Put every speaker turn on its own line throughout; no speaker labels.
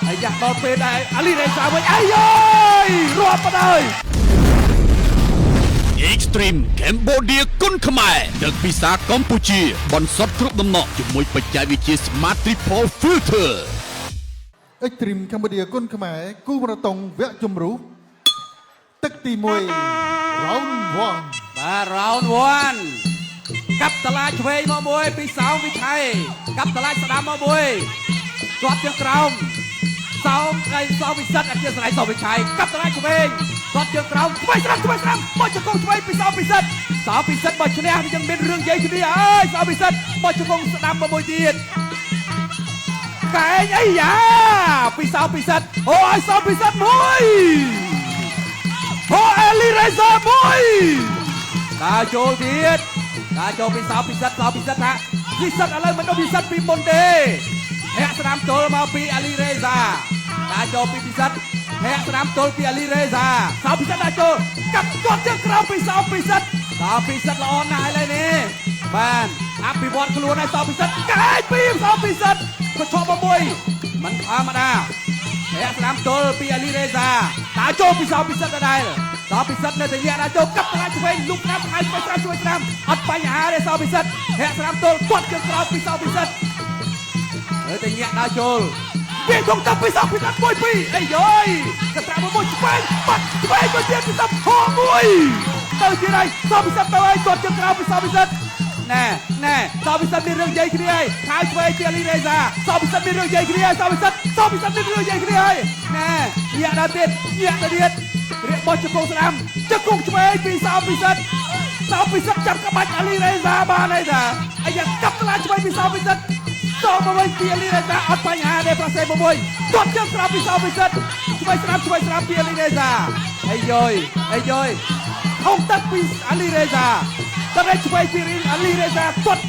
ហើយយ៉ាក់ដល់ពេលដែរអាលីរេសាវិញអាយយរាប់មកហើយ
Extreme Cambodia គុនខ្មែរទឹកពិសាកម្ពុជាបន្សុទ្ធគ្រប់ដំណក់ជាមួយបច្ចេកវិទ្យា Smart Triple Filter
Extreme Cambodia គុនខ្មែរគូប្រតងវគ្គជំរុះទឹកទី1 Round 1
បាទ Round 1 កាប់តឡាឆ្វេងមកមួយពីសោមវិថីកាប់តឡាស្ដាំមកមួយជាប់ជើងក្រោមសោមកៃសោមវិសិទ្ធអធិស្ឋានសោមវិថីកាប់តឡាឆ្វេងជាប់ជើងក្រោមឆ្វេងស្ដាំមកជង្គង់ឆ្វេងពីសោមវិសិទ្ធបើឈ្នះនឹងមានរឿងនិយាយគ្នាអើយសោមវិសិទ្ធមកជង្គង់ស្ដាំមកមួយទៀតកែងអីយ៉ាពីសោមវិសិទ្ធអូយសោមវិសិទ្ធមួយអូអេលីរេសាមួយតាចូលទៀតតាចូលពីសោពិសិដ្ឋថាពិសិដ្ឋឥឡូវមិនដូចពិសិដ្ឋពីមុនទេហាក់ស្ដាំទល់មកពីអាលីរេសាតាចូលពីពិសិដ្ឋហាក់ស្ដាំទល់ពីអាលីរេសាសោពិសិដ្ឋតាចូលកាត់ទាត់ជើងក្រោមពីសោពិសិដ្ឋល្អណាស់ឥឡូវនេះបានអភិវឌ្ឍខ្លួនឲ្យសោពិសិដ្ឋកាយពីសោពិសិដ្ឋក៏ឈប់មកមួយមិនធម្មតាហាក់ស្ដាំទល់ពីអាលីរេសាតាចូលពីសោពិសិដ្ឋដែរសោពិសិដ្ឋនៅតែញាក់ដាក់ចូលកាប់ខ្លាចឆ្វេងលុកស្ដាំហើយស្ដាំជួយស្ដាំអត់បញ្ហាទេសោពិសិដ្ឋហាក់ស្ដាំទល់គាត់ជើងក្រោមពីសោពិសិដ្ឋនៅតែញាក់ដាក់ចូលវាធំតាពីសោពិសិដ្ឋ1 2អីយ៉យកត្រាមួយឆ្វេងបាត់ឆ្វេងទៅទៀតពីសោហោមួយទៅទៀតហើយសោពិសិដ្ឋទៅហើយគាត់ជើងក្រោមពីសោពិសិដ្ឋណែសោពិសិដ្ឋមានរឿងនិយាយគ្នាហើយហើយឆ្វេងពីអាលីរេសាសោពិសិដ្ឋមានរឿងនិយាយគ្នាហើយសោពិសិដ្ឋមានរឿងនិយាយគ្នាហើយណែញាក់ដល់ទៀតរៀបបោះជង្គង់ស្ដាំជង្គង់ឆ្វេងពីសោពិសិដ្ឋចាប់ក្បាច់អាលីរេសាបានហើយតាអាយ៉ាកាប់តឡាឆ្វេងពីសោពិសិដ្ឋតមកវិញពីអាលីរេសាអត់បញ្ហាទេប្រសេមួយមួយទាត់ជើងក្រោមពីសោពិសិដ្ឋឆ្វេងស្ដាំពីអាលីរេសាអាយយហុកទឹកពីអាលីរេសាតែឆ្វេងពីអាលីរេសាទាត់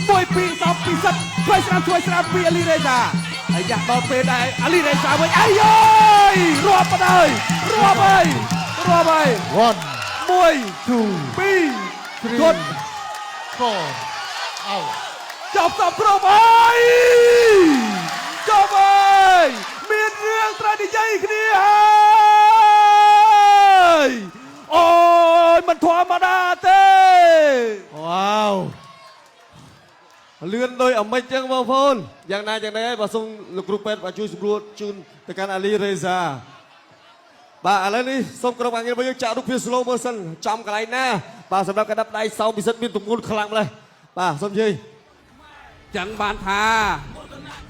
1 2សោពិសិដ្ឋឆ្វេងស្ដាំពីអាលីរេសាអាយ៉ាដល់ពេលដែរអាលីរេសាវិញអាយយរាប់មកហើយរាប់ហើយ1 2 3 4 out ចប់គ្រប់ហើយចប់ហើយមានរឿងត្រូវនិយាយគ្នាហើយអូយមិនធម្មតាទេ
វ៉ាវលឿនដោយអាមិចចឹងបងប្អូនយ៉ាងណាហើយបើសូមលោកគ្រូពេទ្យជួយសម្រួលជូនទៅកាន់អាលីរេសាបាទឥឡូវនេះសូមក្រុមការងាររបស់យើងចាក់រូបភាព slow motion ចំកន្លែងណាបាទសម្រាប់ការដាប់ដៃសោមពិសិដ្ឋមានទម្ងន់ខ្លាំងម្ល៉េះបាទសូមជ័យ
ចឹងបានថា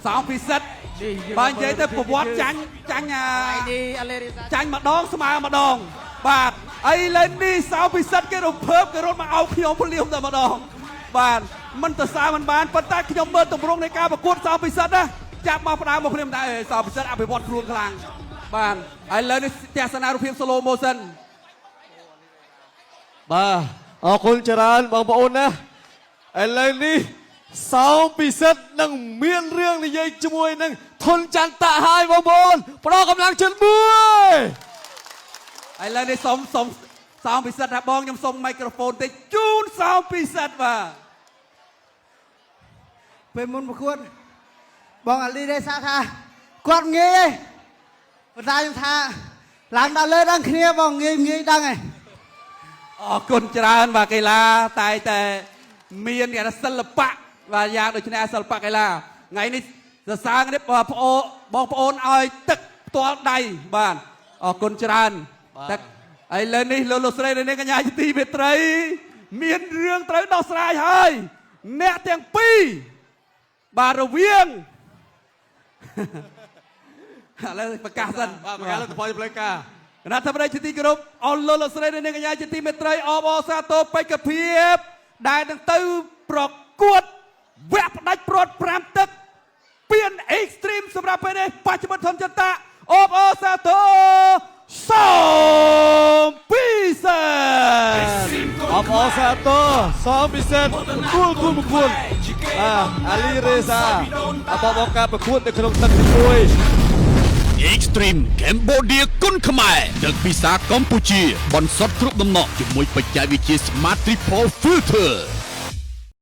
សោមពិសិដ្ឋបើនិយាយទៅប្រវត្តិចាញ់ម្ដងស្មើម្ដងបាទឥឡូវនេះសោមពិសិដ្ឋគេរំភើបគេរត់មកអោបខ្ញុំភ្លាមតែម្ដងបាទមិនទៅសារមិនបានប៉ុន្តែខ្ញុំមើលទម្រង់នៃការប្រកួតសោមពិសិដ្ឋណាចាប់មកផ្ដើមមកភ្លាមតែសោមពិសិដ្ឋអភិវឌ្ឍខ្លួនខ្លាំងបាទឥឡូវនេះទស្សនារូបភាព slow motion
បាទអរគុណច្រើនបងប្អូនណាឥឡូវនេះសោមពិសិដ្ឋនឹងមានរឿងនិយាយជាមួយនឹងធុនចន្ទៈហើយបងប្អូនផ្ដល់កម្លាំងចិត្តមួយ
ឥឡូវនេះសូមសោមពិសិដ្ឋថាបងខ្ញុំសុំមីក្រូហ្វូនតិចជូនសោមពិសិដ្ឋបាទ
ពេលមុនប្រកួតបងអាលីរេសាថាគាត់ងាយឯងប៉ុន្តែខ្ញុំថាឡើងដល់លើដឹងគ្នាបងងាយដឹងឯង
អរគុណច្រើនបាទកីឡាតែមានគេថាសិល្បៈបាទយ៉ាងដូចនេះសិល្បៈកីឡាថ្ងៃនេះសរសើរនេះបងប្អូនឲ្យទឹកផ្ទាល់ដៃបាទអរគុណច្រើនទឹកឥឡូវនេះលោកស្រីនេះកញ្ញាជាទីមេត្រីមានរឿងត្រូវដោះស្រាយហើយអ្នកទាំងពីរបាទរវាងឥឡូវប្រកាសសិន
បាទប្រកាសលើកផលផ្លូវការ
គណៈធិបតីជាទីគោរពអស់លោកស្រីនិងកញ្ញាជាទីមេត្រីអបអរសាទរបេក្ខភាពដែលនឹងទៅប្រកួតវគ្គផ្ដាច់ព្រាត់5ទឹកពាន Extreme សម្រាប់ពេលនេះបច្ចុប្បន្នធនចន្ទៈអបអរសាទរសោមពិសិដ្ឋ
អបអរសាទរសោមពិសិដ្ឋគូលប្រកួតអាលីរេសាអបអរការប្រកួតនៅក្នុងទឹកទី1
Extreme Cambodia គុនខ្មែរទឹកពិសាកម្ពុជាបន្សុទ្ធគ្រប់ដំណក់ជាមួយបច្ចេកវិទ្យា Smart Triple Filter